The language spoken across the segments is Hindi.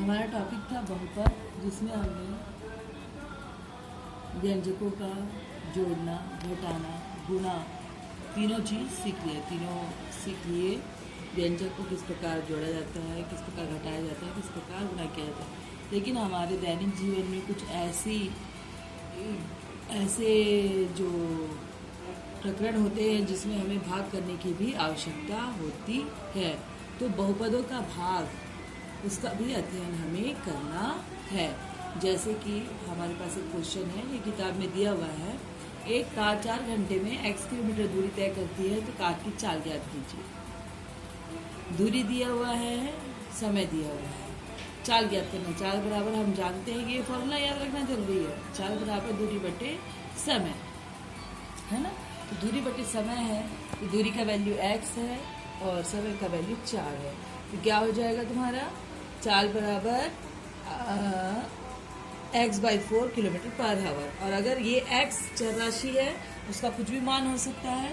हमारा टॉपिक था बहुपद, जिसमें हमने व्यंजकों का जोड़ना, घटाना, गुणा तीनों चीज़ सीख लिए। व्यंजक को किस प्रकार जोड़ा जाता है, किस प्रकार घटाया जाता है, किस प्रकार गुणा किया जाता है। लेकिन हमारे दैनिक जीवन में कुछ ऐसे जो प्रकरण होते हैं जिसमें हमें भाग करने की भी आवश्यकता होती है, तो बहुपदों का भाग, उसका भी अध्ययन हमें करना है। जैसे कि हमारे पास एक क्वेश्चन है, ये किताब में दिया हुआ है, एक कार 4 घंटे में x किलोमीटर दूरी तय करती है, तो कार की चाल ज्ञात कीजिए। दूरी दिया हुआ है, समय दिया हुआ है, चाल ज्ञात करना। चाल बराबर हम जानते हैं कि ये फॉर्मूला याद रखना जरूरी है, चाल बराबर दूरी बटे समय, है ना। तो दूरी बटे समय है, तो दूरी का वैल्यू x है और समय का वैल्यू 4 है। तो क्या हो जाएगा तुम्हारा, चाल बराबर x/4 किलोमीटर पर आवर। और अगर ये x चर राशि है, उसका कुछ भी मान हो सकता है।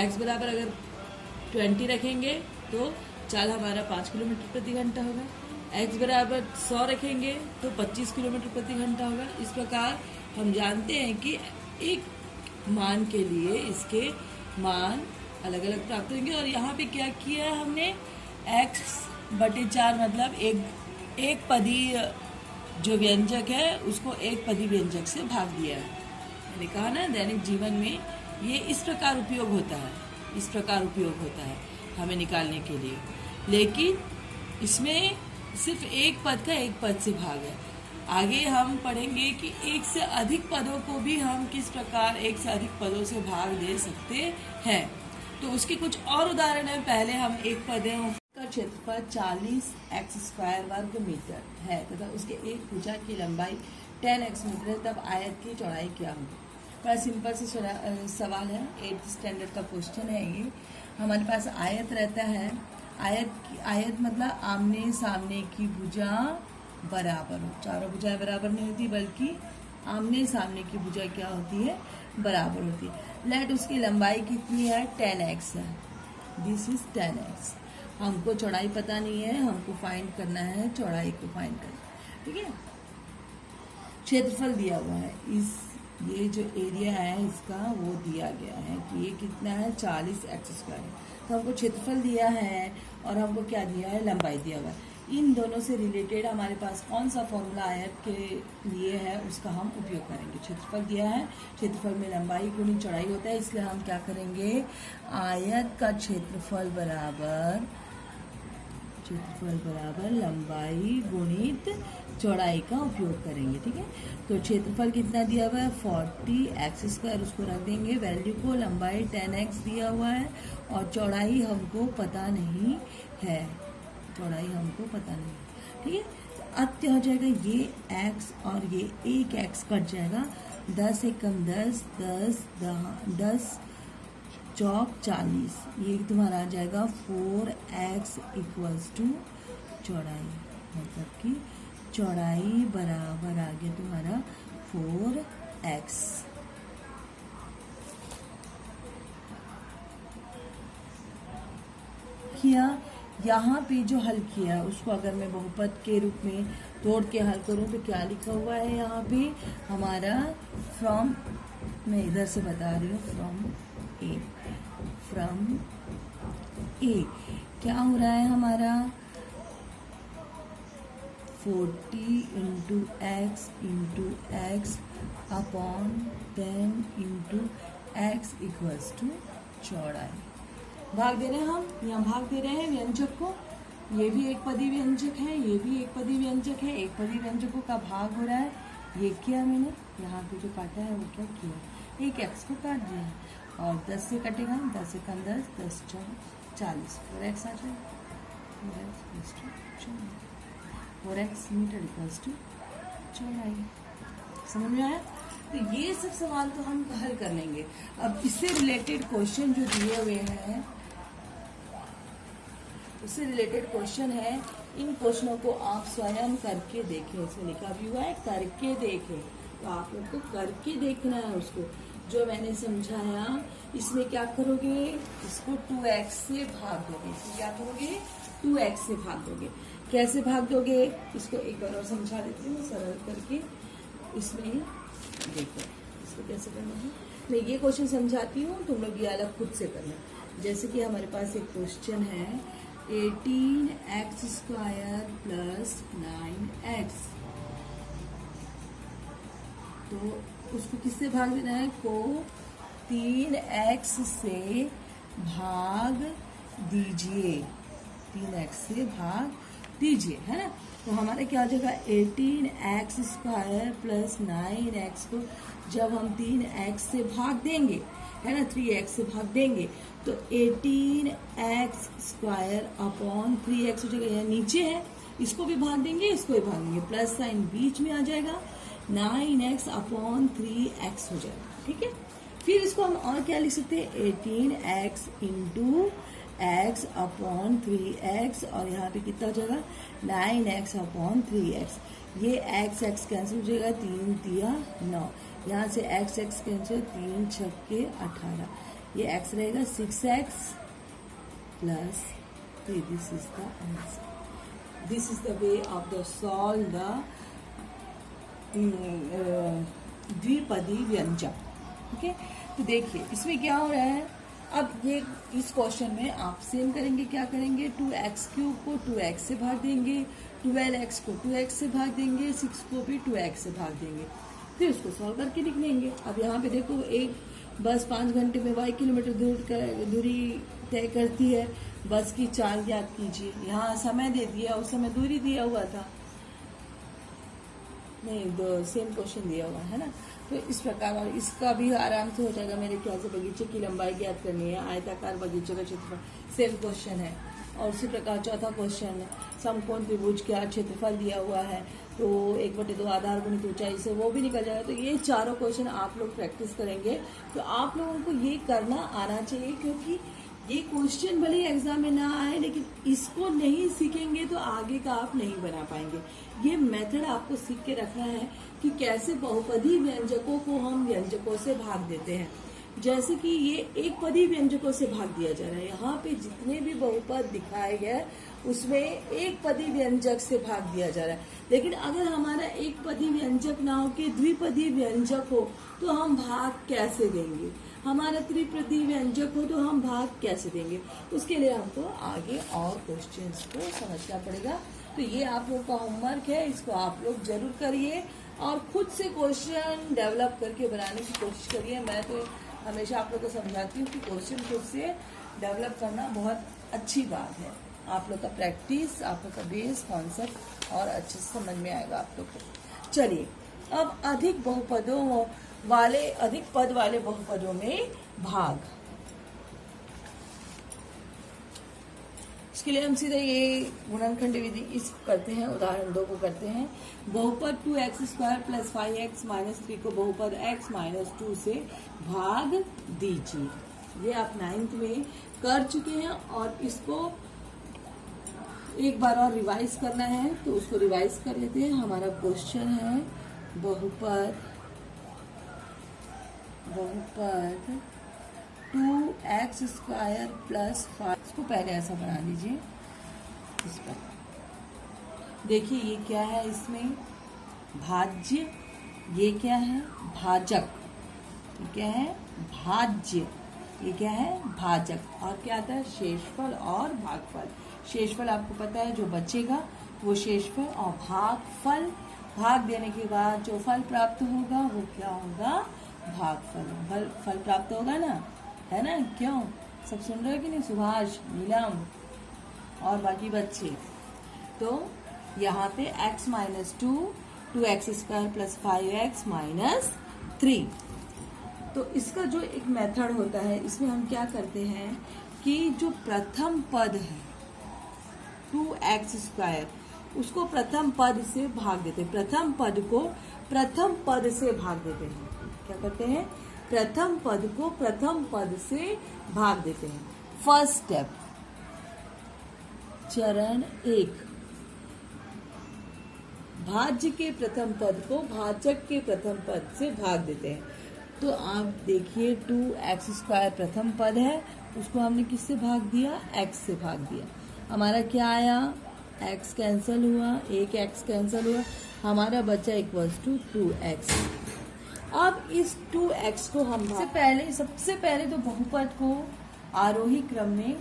x बराबर अगर 20 रखेंगे तो चाल हमारा 5 किलोमीटर प्रति घंटा होगा। x बराबर 100 रखेंगे तो 25 किलोमीटर प्रति घंटा होगा। इस प्रकार हम जानते हैं कि एक मान के लिए इसके मान अलग अलग प्राप्त होंगे। और यहाँ पे क्या किया है हमने, x/4 मतलब एक पदी जो व्यंजक है उसको एक पदी व्यंजक से भाग दिया है। मैंने कहा ना, दैनिक जीवन में ये इस प्रकार उपयोग होता है हमें निकालने के लिए। लेकिन इसमें सिर्फ एक पद का एक पद से भाग है। आगे हम पढ़ेंगे कि एक से अधिक पदों को भी हम किस प्रकार एक से अधिक पदों से भाग दे सकते हैं। तो उसके कुछ और उदाहरण है। पहले हम एक पदों का क्षेत्रफल 40x² वर्ग मीटर है तथा उसके एक भुजा की लंबाई 10x मीटर है, तब आयत की चौड़ाई क्या होगी। बड़ा सिंपल से सवाल है, 8th स्टैंडर्ड का क्वेश्चन है ये। हमारे पास आयत रहता है, आयत मतलब आमने सामने की भुजा बराबर हो। चारों भुजाएं बराबर नहीं होती, बल्कि आमने सामने की भुजा क्या होती है, बराबर होती है। लेट उसकी लंबाई कितनी है, 10x है। This is 10x। हमको चौड़ाई पता नहीं है, हमको फाइंड करना है चौड़ाई को फाइंड करना, ठीक है। क्षेत्रफल दिया हुआ है, ये जो एरिया है इसका वो दिया गया है कि ये कितना है, 40x²। तो हमको क्षेत्रफल दिया है और हमको क्या दिया है, लंबाई दिया हुआ है। इन दोनों से रिलेटेड हमारे पास कौन सा फॉर्मूला आयत के लिए है, उसका हम उपयोग करेंगे। क्षेत्रफल दिया है, क्षेत्रफल में लंबाई गुणी चौड़ाई होता है, इसलिए हम क्या करेंगे, आयत का क्षेत्रफल बराबर लंबाई गुणित चौड़ाई का उपयोग करेंगे, ठीक है। तो क्षेत्रफल कितना दिया हुआ है, 40x², उसको रख देंगे वैल्यू को। लंबाई 10x दिया हुआ है और चौड़ाई हमको पता नहीं है, ठीक है। अब क्या हो जाएगा, ये x और ये एक x कट जाएगा, 10 से कम 10, 10 चौक 40, ये तुम्हारा आ जाएगा 4x = चौड़ाई, मतलब कि चौड़ाई बराबर आ गया तुम्हारा 4x। किया, यहाँ पे जो हल किया उसको अगर मैं बहुपद के रूप में तोड़ के हल करूँ तो क्या लिखा हुआ है यहाँ पे हमारा, फ्रॉम, मैं इधर से बता रही हूँ, फ्रॉम ए क्या हो रहा है हमारा, 40 × x × x अपॉन 10 × x = चौड़ाई। भाग दे रहे हैं हम, यहाँ भाग दे रहे हैं व्यंजक को। ये भी एक पदी व्यंजक है, ये भी एक पदी व्यंजक है, एक पदी व्यंजकों का भाग हो रहा है। ये किया मैंने, यहाँ पे जो काटा है वो क्या किया, एक x को काट दिया है और 10 से कटेगा, 10 से कम 10, 10 चौक 40, 4x आ जाएगा, 4x मीटर = चौड़ाई। समझ में आया। तो ये सब सवाल तो हम हल कर लेंगे। अब इससे रिलेटेड क्वेश्चन जो दिए हुए हैं, उससे रिलेटेड क्वेश्चन है, इन क्वेश्चनों को आप स्वयं करके देखें। इसमें लिखा भी हुआ है करके देखें, तो आप लोग को करके देखना है उसको। जो मैंने समझाया, इसमें क्या करोगे, इसको 2x से भाग दोगे। इसमें क्या करोगे, 2x से भाग दोगे। कैसे भाग दोगे इसको एक बार और समझा देती हूँ सरल करके। इसमें देखो इसको कैसे करना है, मैं ये क्वेश्चन समझाती हूँ, तुम लोग ये अलग खुद से करना। जैसे कि हमारे पास एक क्वेश्चन है 18x² प्लस 9x, तो उसको किससे भाग देना है, को 3x से भाग दीजिए, 3x से भाग दीजिए, है ना। तो हमारा क्या हो जाएगा 18x² प्लस 9x को जब हम 3x से भाग देंगे, है ना, 3x से भाग देंगे तो 18x² अपॉन 3x हो जाएगा, यहाँ नीचे है, इसको भी भाग देंगे, इसको भी भाग देंगे, प्लस साइन बीच में आ जाएगा, 9x अपॉन 3x हो जाएगा, ठीक है। फिर इसको हम और क्या लिख सकते हैं 18x into x upon 3x, और यहाँ पे कितना हो जाएगा 9x अपॉन 3x। ये x कैंसिल हो जाएगा, 3 तिया 9, यहाँ से x कैंसिल, 3 छक्के 18, ये x रहेगा 6x plus 3। This is the answer. This is the way of the solve the द्विपदी व्यंजक। ठीक है, तो देखिए इसमें क्या हो रहा है, अब ये इस क्वेश्चन में आप सेम करेंगे, क्या करेंगे 2x³ को 2x से भाग देंगे, 12x को 2x से भाग देंगे, 6 को भी 2x से भाग देंगे, फिर उसको सॉल्व करके लिख लेंगे। अब यहाँ पे देखो एक बस 5 घंटे में y किलोमीटर दूरी तय करती है, बस की चाल याद कीजिए, यहाँ समय दे दिया, उस समय दूरी दिया हुआ था, नहीं दो सेम क्वेश्चन दिया हुआ है ना। तो इस प्रकार, और इसका भी आराम से हो जाएगा मेरे ख्याल से, बगीचे की लंबाई ज्ञात करनी है, आयताकार बगीचे का क्षेत्रफल, सेम क्वेश्चन है। और उसी प्रकार चौथा क्वेश्चन समकोण त्रिभुज का क्षेत्रफल दिया हुआ है, तो 1/2 आधार गुणित ऊंचाई से वो भी निकल जाएगा। तो ये चारों क्वेश्चन आप लोग प्रैक्टिस करेंगे तो आप लोगों को ये करना आना चाहिए, क्योंकि ये क्वेश्चन भले एग्जाम में ना आए, लेकिन इसको नहीं सीखेंगे तो आगे का आप नहीं बना पाएंगे। ये मेथड आपको सीख के रखना है कि कैसे बहुपदी व्यंजकों को हम व्यंजकों से भाग देते हैं। जैसे कि ये एक पदी व्यंजकों से भाग दिया जा रहा है, यहाँ पे जितने भी बहुपद दिखाए गए उसमें एक पदी व्यंजक से भाग दिया जा रहा है। लेकिन अगर हमारा एक पदी व्यंजक ना हो के द्विपदी व्यंजक हो तो हम भाग कैसे देंगे, हमारा त्रिपदी व्यंजक हो तो हम भाग कैसे देंगे, उसके लिए हमको आगे और क्वेश्चंस को समझना पड़ेगा। तो ये आप लोग का होमवर्क है, इसको आप लोग जरूर करिए और खुद से क्वेश्चन डेवलप करके बनाने की कोशिश करिए। मैं तो हमेशा आप लोग को समझाती हूँ कि क्वेश्चन खुद से डेवलप करना बहुत अच्छी बात है। आप लोग का प्रैक्टिस, आप लोग का बेस कॉन्सेप्ट और अच्छे से समझ में आएगा आप लोग को। चलिए अब अधिक पद वाले बहुपदों में भाग, इसके लिए हम सीधे ये गुणनखंड विधि इस करते हैं, उदाहरण 2 को करते हैं। बहुपद 2x² प्लस 5x माइनस 3 को बहुपद x माइनस 2 से भाग दीजिए। ये आप 9th में कर चुके हैं और इसको एक बार और रिवाइज करना है, तो उसको रिवाइज कर लेते हैं। हमारा क्वेश्चन है बहुपद 2x² प्लस 5, इसको पहले ऐसा बना दीजिए। इस पर देखिए ये क्या है, इसमें भाज्य, ये क्या है भाजक, ये क्या है भाज्य, ये क्या है भाजक, और क्या आता है शेषफल और भागफल। शेषफल आपको पता है जो बचेगा वो शेषफल, और भागफल भाग देने के बाद जो फल प्राप्त होगा वो क्या होगा भागफल। फल प्राप्त होगा ना, है ना, क्यों सब सुन रहे हो कि नहीं, सुभाष, नीलम और बाकी बच्चे। तो यहाँ पे x minus 2x² plus 5x minus 3। तो इसका जो एक मेथड होता है, इसमें हम क्या करते हैं कि जो प्रथम पद है 2x², उसको प्रथम पद से भाग देते हैं, प्रथम पद को प्रथम पद से भाग देते हैं। क्या करते हैं, प्रथम पद को प्रथम पद से भाग देते हैं। फर्स्ट स्टेप, चरण 1, भाज्य के प्रथम पद को भाजक के प्रथम पद से भाग देते हैं। तो आप देखिए 2x² प्रथम पद है, उसको हमने किससे भाग दिया, x से भाग दिया। हमारा क्या आया, x कैंसिल हुआ, एक x कैंसिल हुआ, हमारा बचा इक्वल्स टू 2x। अब इस 2x को हम सबसे पहले तो बहुपद को आरोही क्रम में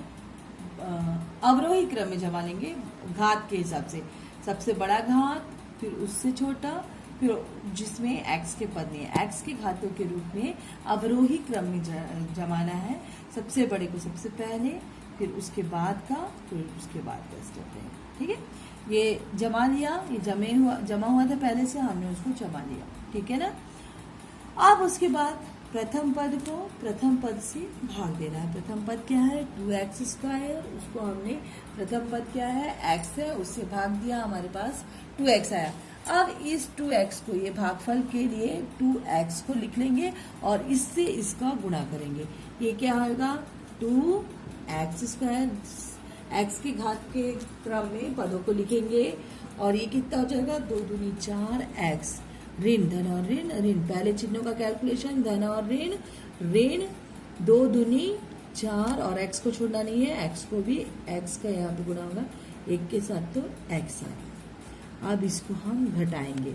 अवरोही क्रम में जमा लेंगे घात के हिसाब से। सबसे बड़ा घात, फिर उससे छोटा, फिर जिसमें x के पद नहीं है, x के घातों के रूप में अवरोही क्रम में जमाना है। सबसे बड़े को सबसे पहले, फिर उसके बाद का, फिर उसके बाद का स्टेप है। ठीक है, ये जमा लिया, ये जमा हुआ था पहले से, हमने उसको जमा लिया। ठीक है ना। अब उसके बाद प्रथम पद को प्रथम पद से भाग देना है। प्रथम पद क्या है, 2x स्क्वायर, उसको हमने प्रथम पद क्या है, x है, उससे भाग दिया, हमारे पास 2x आया। अब इस 2x को, ये भागफल के लिए 2x को लिख लेंगे और इससे इसका गुणा करेंगे। ये क्या होगा, 2x स्क्वायर, x के घात के क्रम में पदों को लिखेंगे और ये कितना हो जाएगा, 2 दूनी 4x, ऋण धन और ऋण ऋण, पहले चिन्हों का कैलकुलेशन, धन और ऋण, ऋण 2 दूनी 4 और x को छोड़ना नहीं है, x को भी x का यहाँ पे गुणा होगा 1 के साथ, तो x आएगा। अब इसको हम घटाएंगे,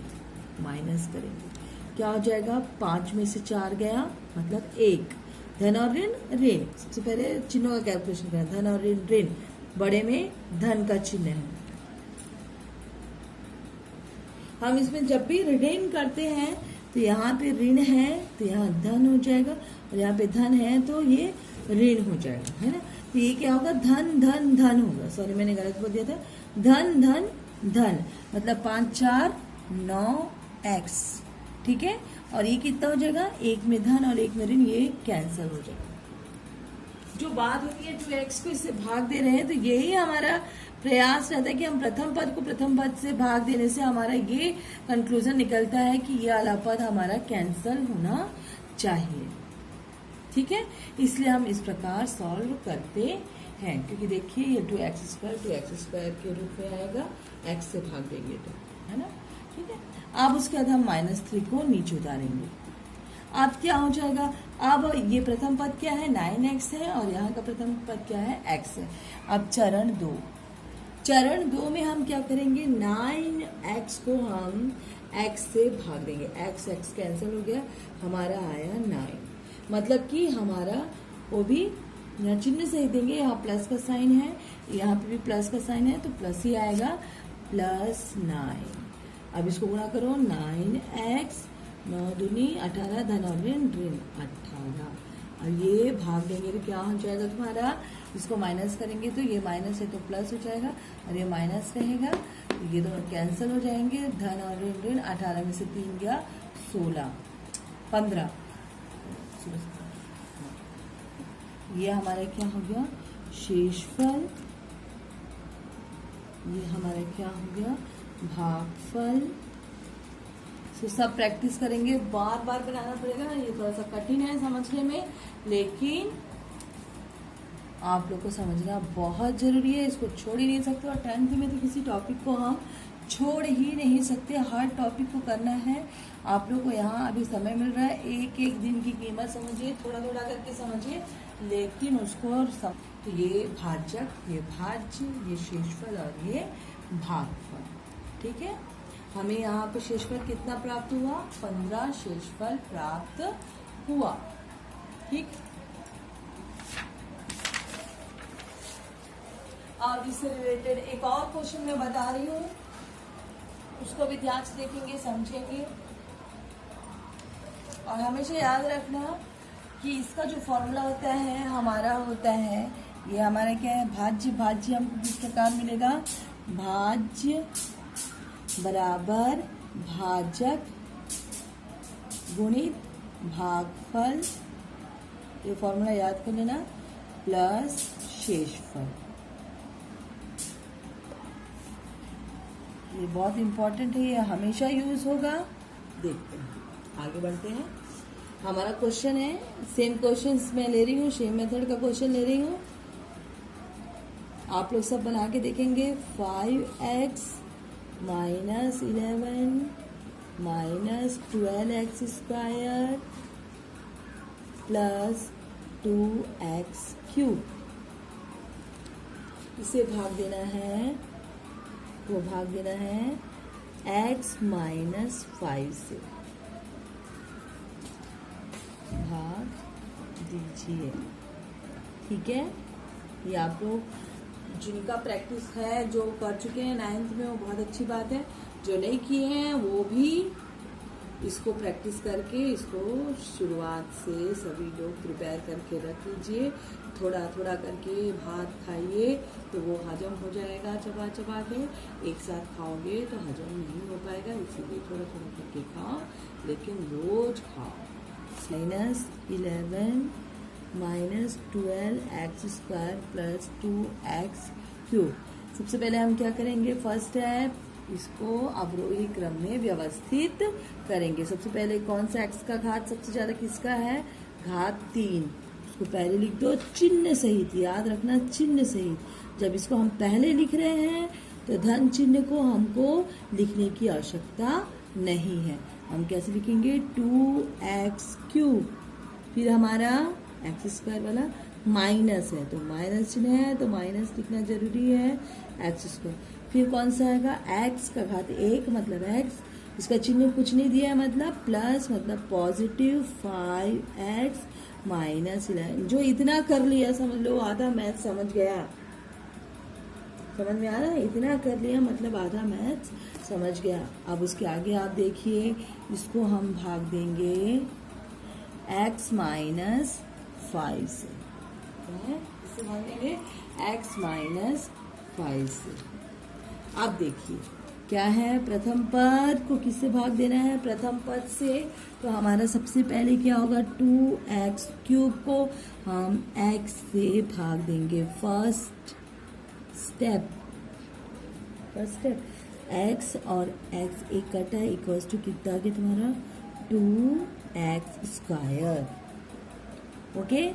माइनस करेंगे, क्या हो जाएगा, 5 में से 4 गया, मतलब 1, धन और ऋण ऋण, सबसे पहले चिन्हों का कैलकुलेशन करें, धन और ऋण ऋण, बड़े में धन का चिन्ह है। हम इसमें जब भी ऋण करते हैं तो यहाँ पे ऋण है तो यहाँ धन हो जाएगा, और यहाँ पे धन है तो ये ऋण हो जाएगा, है ना। तो ये क्या होगा, धन धन धन होगा, सॉरी मैंने गलत बोल दिया था, धन धन धन, मतलब 5 4 9x। ठीक है, और ये कितना हो जाएगा, एक में धन और एक में ऋण, ये कैंसिल हो जाएगा। जो बात होती है 2x को इससे भाग दे रहे हैं, तो यही हमारा प्रयास रहता है कि हम प्रथम पद को प्रथम पद से भाग देने से हमारा ये कंक्लूजन निकलता है कि ये वाला पद हमारा कैंसिल होना चाहिए। ठीक है, इसलिए हम इस प्रकार सॉल्व करते हैं, क्योंकि देखिए ये 2x स्क्वायर के रूप में आएगा, x से भाग देंगे तो, है ना। ठीक है, अब उसके बाद हम -3 को नीचे उतारेंगे। अब क्या हो जाएगा, अब ये प्रथम पद क्या है, 9x है, और यहाँ का प्रथम पद क्या है, x है। अब चरण 2 में हम क्या करेंगे, 9x को हम x से भाग देंगे, x कैंसिल हो गया, हमारा आया 9, मतलब कि हमारा वो भी यहाँ चिन्ह से ही देंगे, यहाँ प्लस का साइन है, यहाँ पे भी प्लस का साइन है, तो प्लस ही आएगा, +9। अब इसको गुणा करो, 9x 9 दूनी 18, धन और ऋण ऋण 18, और ये भाग देंगे तो क्या हो जाएगा तुम्हारा, इसको माइनस करेंगे तो ये माइनस है तो प्लस हो जाएगा, और ये माइनस रहेगा, तो ये दोनों कैंसिल हो जाएंगे, धन और ऋण ऋण, 18 में से 3 गया 16 15, ये हमारा क्या हो गया, शेषफल, ये हमारा क्या हो गया, भागफल। तो सब प्रैक्टिस करेंगे, बार बार बनाना पड़ेगा, ये थोड़ा सा कठिन है समझने में, लेकिन आप लोग को समझना बहुत जरूरी है, इसको छोड़ ही नहीं सकते। और 10th में तो किसी टॉपिक को हम छोड़ ही नहीं सकते, हर टॉपिक को करना है। आप लोग को यहाँ अभी समय मिल रहा है, एक एक दिन की कीमत समझिए, थोड़ा थोड़ा करके समझिए, लेकिन उसको तो ये भाजक, ये भाज्य, ये शेषफल और ये भागफल। ठीक है, हमें यहाँ पे शेषफल कितना प्राप्त हुआ, 15 शेषफल प्राप्त हुआ। ठीक, अब इससे रिलेटेड एक और क्वेश्चन मैं बता रही हूँ, उसको भी ध्यान से देखेंगे, समझेंगे, और हमेशा याद रखना कि इसका जो फॉर्मूला होता है हमारा होता है, ये हमारा क्या है, भाज्य हमको किस प्रकार मिलेगा, भाज्य बराबर भाजक गुणित भागफल, ये फॉर्मूला याद कर लेना, प्लस शेषफल। ये बहुत इंपॉर्टेंट है, ये हमेशा यूज होगा। देखते हैं, आगे बढ़ते हैं। हमारा क्वेश्चन है, सेम क्वेश्चन मैं ले रही हूँ, सेम मेथड का क्वेश्चन ले रही हूँ, आप लोग सब बना के देखेंगे। 5x -11 -12x square plus 2x cube. इसे भाग देना है, वो भाग देना है x माइनस 5 से, भाग दीजिए। ठीक है, ये आप लोग जिनका प्रैक्टिस है, जो कर चुके हैं 9th में, वो बहुत अच्छी बात है। जो नहीं किए हैं वो भी इसको प्रैक्टिस करके इसको शुरुआत से सभी लोग प्रिपेयर करके रख लीजिए। थोड़ा थोड़ा करके भात खाइए तो वो हजम हो जाएगा, चबा चबा के। एक साथ खाओगे तो हजम नहीं हो पाएगा, इसीलिए थोड़ा थोड़ा करके खाओ, लेकिन रोज खाओ। -11 माइनस 12x² प्लस 2x³ सबसे पहले हम क्या करेंगे, फर्स्ट है इसको अवरोही क्रम में व्यवस्थित करेंगे। सबसे पहले कौन सा x का घात सबसे ज्यादा किसका है, घात 3, उसको पहले लिख दो चिन्ह सहित, याद रखना चिन्ह सहित। जब इसको हम पहले लिख रहे हैं तो धन चिन्ह को हमको लिखने की आवश्यकता नहीं है। हम कैसे लिखेंगे, 2x³, फिर हमारा x² वाला माइनस है तो माइनस चिन्ह है तो माइनस लिखना जरूरी है, x²। फिर कौन सा आएगा, x का घात 1 मतलब x, इसका चिन्ह कुछ नहीं दिया है मतलब प्लस, मतलब पॉजिटिव 5x माइनस 11। जो इतना कर लिया समझ लो आधा मैथ समझ गया, समझ में आ रहा है, इतना कर लिया मतलब आधा मैथ समझ गया। अब उसके आगे आप देखिए, इसको हम भाग देंगे x माइनस 5 से, इसे भाग देंगे x माइनस 5 से। अब देखिए क्या है, प्रथम पद को किससे भाग देना है, प्रथम पद से। तो हमारा सबसे पहले क्या होगा, 2x³ को हम x से भाग देंगे। फर्स्ट स्टेप x और x एक कटा है, इक्वल्स टू कितना आ गया तुम्हारा, 2x²। ओके,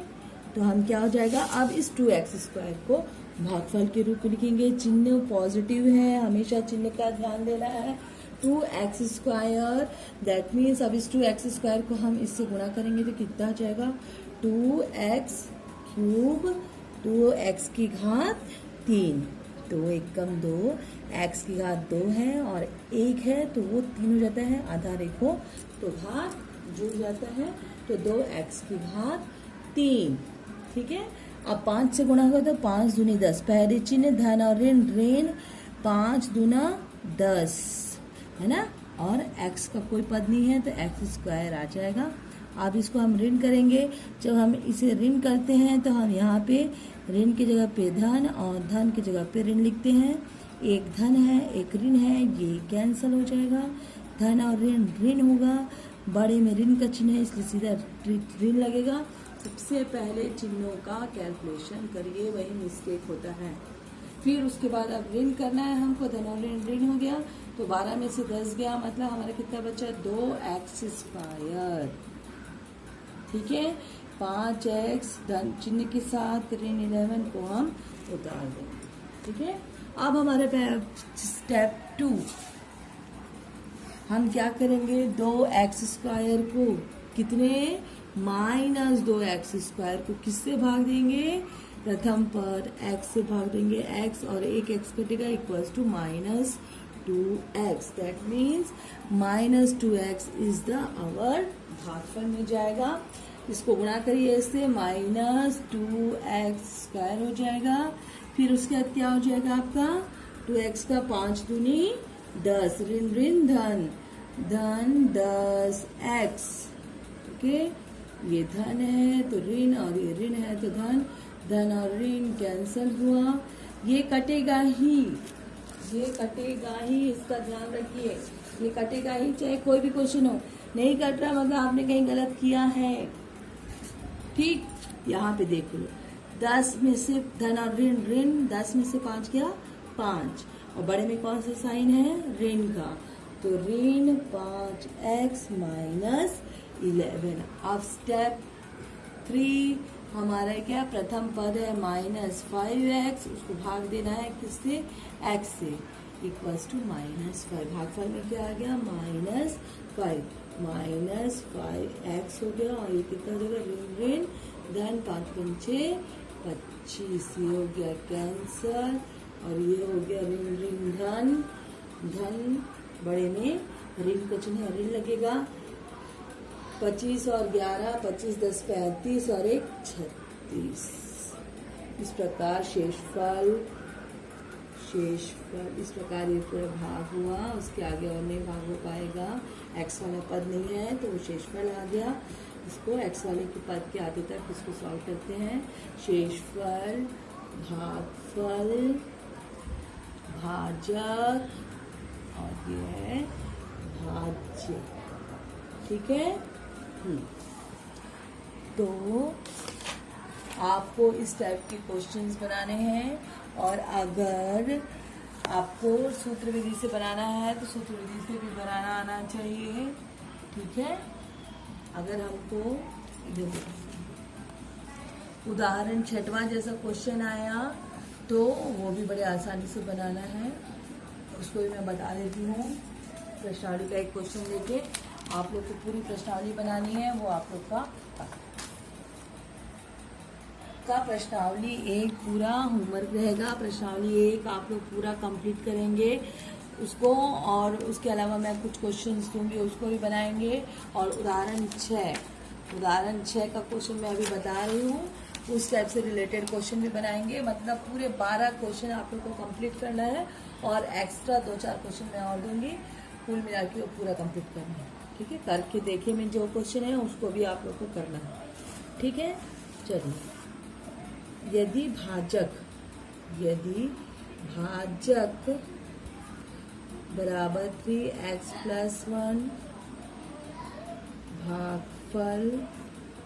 तो हम क्या हो जाएगा, अब इस 2x² को भागफल के रूप में लिखेंगे। चिन्ह पॉजिटिव है, हमेशा चिन्ह का ध्यान देना है। 2x², दैट मीन्स अब इस 2x² को हम इससे गुणा करेंगे तो कितना आ जाएगा, 2x³, 2x की घात 3, 2 एकम 2, x की घात 2 है और 1 है तो वो 3 हो जाता है, आधा रेखो तो घात जुड़ जाता है, तो 2x की घात 3। ठीक है, अब 5 से गुणा होगा तो 5 दूनी 10, पहले चिन्ह धन और ऋण, ऋण 5 दूना 10 है ना, और x का कोई पद नहीं है तो x² आ जाएगा। अब इसको हम ऋण करेंगे, जब हम इसे ऋण करते हैं तो हम यहाँ पे ऋण की जगह पे धन और धन की जगह पे ऋण लिखते हैं। एक धन है एक ऋण है, ये कैंसिल हो जाएगा, धन और ऋण ऋण होगा, बड़े में ऋण का चिन्ह है इसलिए सीधा ऋण लगेगा। सबसे पहले चिन्हों का कैलकुलेशन करिए, वही मिस्टेक होता है। फिर उसके बाद अब ऋण करना है हमको, धन और ऋण ऋण हो गया तो 12 में से 10 गया, मतलब हमारा कितना बचा, 2x²। ठीक है, 5x धन चिन्ह के साथ ऋण 11 को हम उतार देंगे। ठीक है, अब हमारे स्टेप 2 हम क्या करेंगे, 2x² को कितने, -2x² को किससे भाग देंगे, प्रथम पद x से भाग देंगे, x और एक x कटेगा, equals to -2x, that means -2x is the our भागफल में जाएगा। इसको गुणा करिए इससे, -2x² हो जाएगा। फिर उसके बाद क्या हो जाएगा आपका, 2x का 5 दूनी 10, ऋण ऋण धन, धन 10x। ओके, ये धन है तो ऋण और ये ऋण है तो धन, धन और ऋण कैंसल हुआ, ये कटेगा ही, इसका ध्यान रखिए, ये कटेगा ही चाहे कोई भी क्वेश्चन हो। नहीं कट रहा मतलब आपने कहीं गलत किया है। ठीक, यहाँ पे देख लो, 10 में से धन और ऋण ऋण, 10 में से 5 गया 5, और बड़े में कौन सा साइन है, ऋण का, तो ऋण 5x माइनस 11। अब स्टेप 3 हमारा क्या, प्रथम पद है -5x, उसको भाग देना है किससे, x से, इक्वल्स टू -5। भागफल में क्या आ गया, -5 -5x हो गया, और ये कितना हो जाएगा, ऋण ऋण धन 5 पंचे 25, ये हो गया कैंसर, और ये हो गया ऋण ऋण धन, धन बड़े में ऋण का चिन्ह ऋण लगेगा। 25 और 11, 25 10 35 और 1 36। इस प्रकार शेषफल इस प्रकार ये पूरा भाग हुआ, उसके आगे और नहीं भाग हो पाएगा। एक्स वाला पद नहीं है तो वो शेषफल आ गया। इसको एक्स वाले के पद के आगे तक इसको सॉल्व करते हैं। शेषफल, भागफल, भाजक और ये है भाज्य। ठीक है। तो आपको इस टाइप के क्वेश्चंस बनाने हैं, और अगर आपको सूत्र विधि से बनाना है तो सूत्र विधि से भी बनाना आना चाहिए। ठीक है। अगर हमको उदाहरण 6वां जैसा क्वेश्चन आया तो वो भी बड़े आसानी से बनाना है, उसको भी मैं बता देती हूँ। प्रश्नावली का एक क्वेश्चन लेके आप लोग को पूरी प्रश्नावली बनानी है, वो आप लोग का प्रश्नावली एक पूरा होमवर्क रहेगा। प्रश्नावली एक आप लोग पूरा कंप्लीट करेंगे उसको, और उसके अलावा मैं कुछ क्वेश्चंस दूंगी उसको भी बनाएंगे। और उदाहरण 6 का क्वेश्चन मैं अभी बता रही हूँ, उस टाइप से रिलेटेड क्वेश्चन भी बनाएंगे। मतलब पूरे 12 क्वेश्चन आप लोग को कंप्लीट करना है, और एक्स्ट्रा 2-4 क्वेश्चन मैं और दूंगी, कुल मिला के वो पूरा कंप्लीट करना है। ठीक है। करके देखे में जो क्वेश्चन है उसको भी आप लोग को करना है। ठीक है। चलिए, यदि भाजक बराबर 3x + 1, भागफल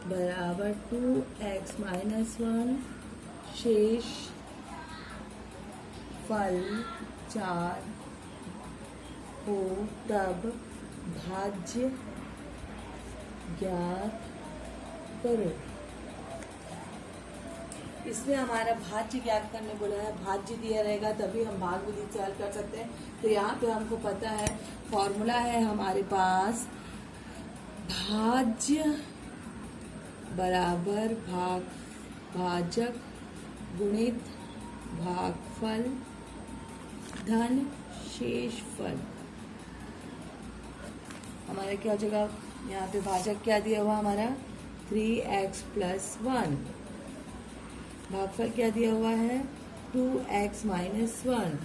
बराबर 2x - 1, शेष फल 4 हो, तब भाज्य ज्ञात करो। इसमें हमारा भाज्य ज्ञात करने बोला है, भाज्य दिया रहेगा तभी हम भाग विधि से हल कर सकते हैं। तो यहाँ पे हमको पता है फॉर्मूला है हमारे पास, भाज्य बराबर भाजक गुणित भागफल धन शेषफल। हमारा क्या हो जाएगा, यहाँ पे भाजक क्या दिया हुआ हमारा 3x + 1, भागफल क्या दिया हुआ है 2x - 1,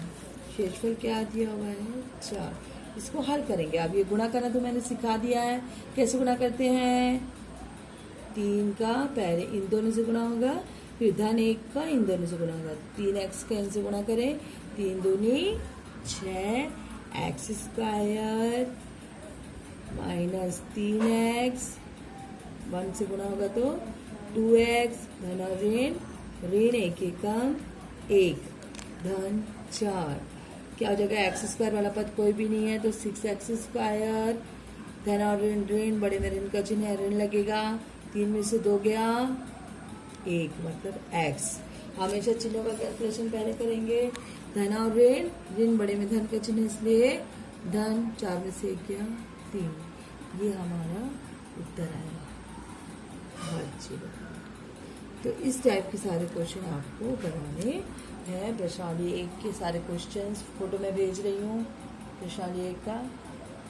शेषफल क्या दिया हुआ है 4। इसको हल करेंगे। अब ये गुणा करना तो मैंने सिखा दिया है, कैसे गुणा करते हैं। 3 का पहले इन दोनों से गुणा होगा, फिर धन 1 का इन दोनों से गुणा होगा। 3x का इनसे गुणा करें, 3 दूनी 6, x² - 3x, 1 से गुणा होगा तो 2x, धन और ऋण 1 एकम 1, धन 4। क्या हो जाएगा, x² वाला पद कोई भी नहीं है तो 6x², धन और ऋण बड़े में ऋण का चिन्ह है, ऋण लगेगा। 3 में से 2 गया 1, मतलब x। हमेशा चिन्हों का कैलकुलेशन पहले करेंगे। धन और ऋण बड़े में धन का चिन्ह, इसलिए धन। 4 में से 1 गया 3। ये हमारा उत्तर आएगा भाज्य। तो इस टाइप के सारे क्वेश्चन आपको बनाने हैं। प्रश्नावली 1 के सारे क्वेश्चंस फोटो में भेज रही हूँ प्रश्नावली 1 का,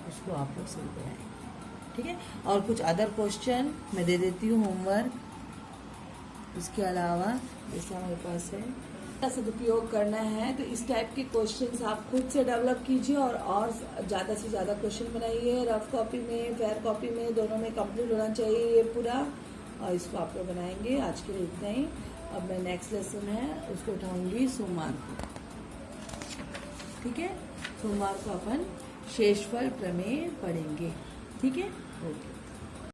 उसको आप लोग सही बनाएं। ठीक है। और कुछ अदर क्वेश्चन मैं दे देती हूँ होमवर्क। इसके अलावा जैसे हमारे पास है सदुपयोग करना है, तो इस टाइप के क्वेश्चंस आप खुद से डेवलप कीजिए, और ज़्यादा से ज़्यादा क्वेश्चन बनाइए। रफ कॉपी में, फेयर कॉपी में, दोनों में कंप्लीट होना चाहिए ये पूरा, और इसको आप लोग बनाएंगे। आज के लिए इतना ही। अब मैं नेक्स्ट लेसन है उसको उठाऊंगी सोमवार को। ठीक है। सोमवार को अपन शेषफल प्रमेय पढ़ेंगे। ठीक है। ओके।